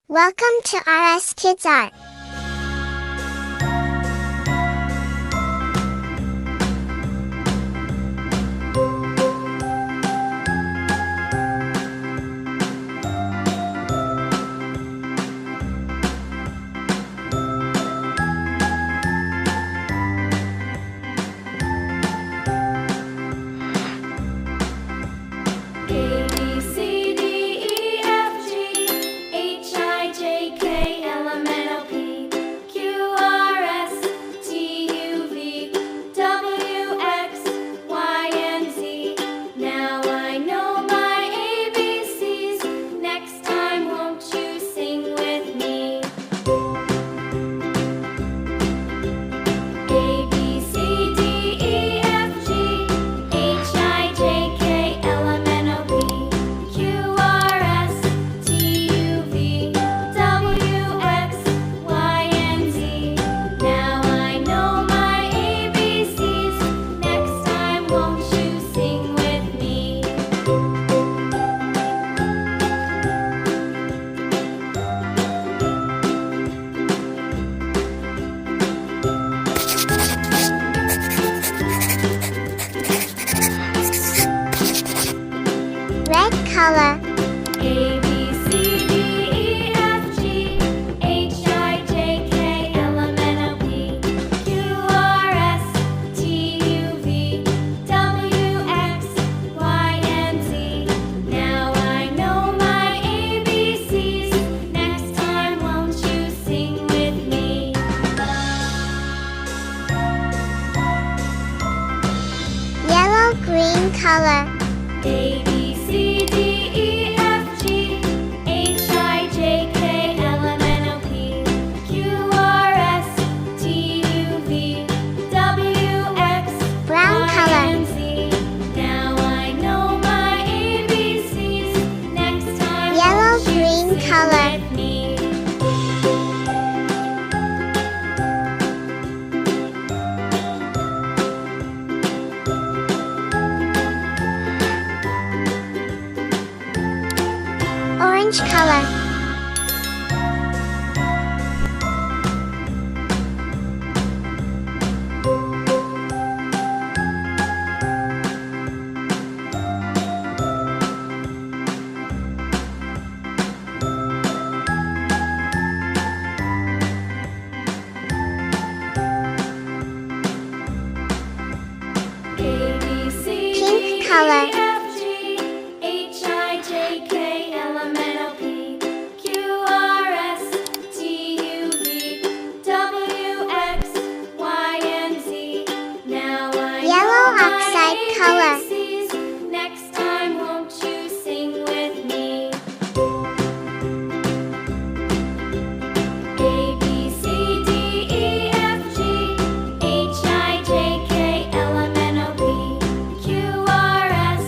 Welcome to RS Kids Art. Red color. A, B, C, D, E, F, G, H, I, J, K, L, M, N, O, P, Q, R, S, T, U, V, W, X, Y, and Z. Now I know my ABCs. Next time, won't you sing with me? Yellow green color. A, B, C, D, E, F, G, H, I, J, K, L, M, N, O, P, Q, R, S, T, U, V, W, X, Brown Y, color. and Z. Now I know my ABCs. Next time, Yellow won't you green sing color. with me? Orange color. A, B, C, Pink D, color. E, F, G, H, I, J, K, L, M, N, O, P, Q, R, S, T, U, V, W, X, Y, and Z. Now I Yellow know my oxide color. ABCs. Next time, won't you sing with me? A, B, C, D, E, F, G, H, I, J, K, L, M, N, O, P, Q, R, S,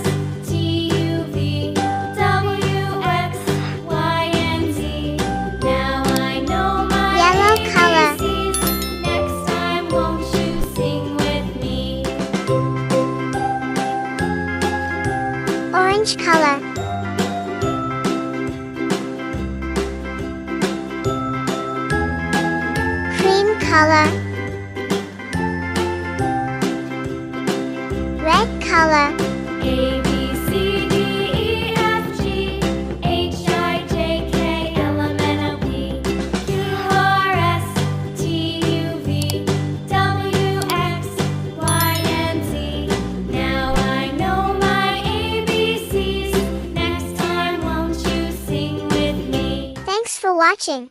T, U, V, W, X, Y, and Z. Now I know my Yellow color. ABCs. Next time, won't you sing with me? Orange color. Cream color. Red color. A, B, C, D, E, F, G, H, I, J, K, L, M, N, O, P, Q, R, S, T, U, V, W, X, Y, and Z. Now I know my ABCs. Next time, won't you sing with me? Thanks for watching.